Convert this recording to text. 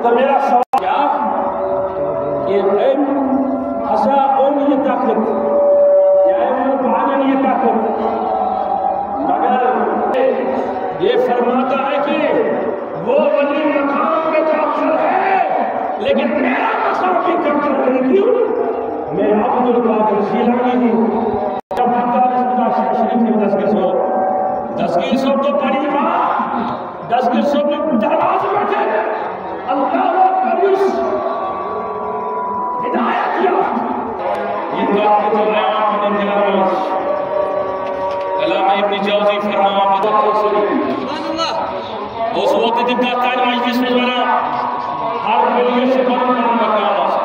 تو میرا سوال کیا کہ علم حسا اون یہ طاقت یا علم معلن یہ طاقت، مگر یہ فرماتا ہے کہ وہ ولی مقام پہ کامل ہے لیکن میرا مقام بھی کمتر نہیں، کیوں؟ میں عبد القادر جیلانی ہوں۔ جب شریف کی دستگیر سو تو بڑی بات، دستگیر سو تو دروازے بیٹھے اللہ اکبر ہدایت یہ طاقت العیان من الجلاس علامہ ابن جوزی فرما اس وقت جب کا مجلس میں بنا ہر ولی سے بڑا مقام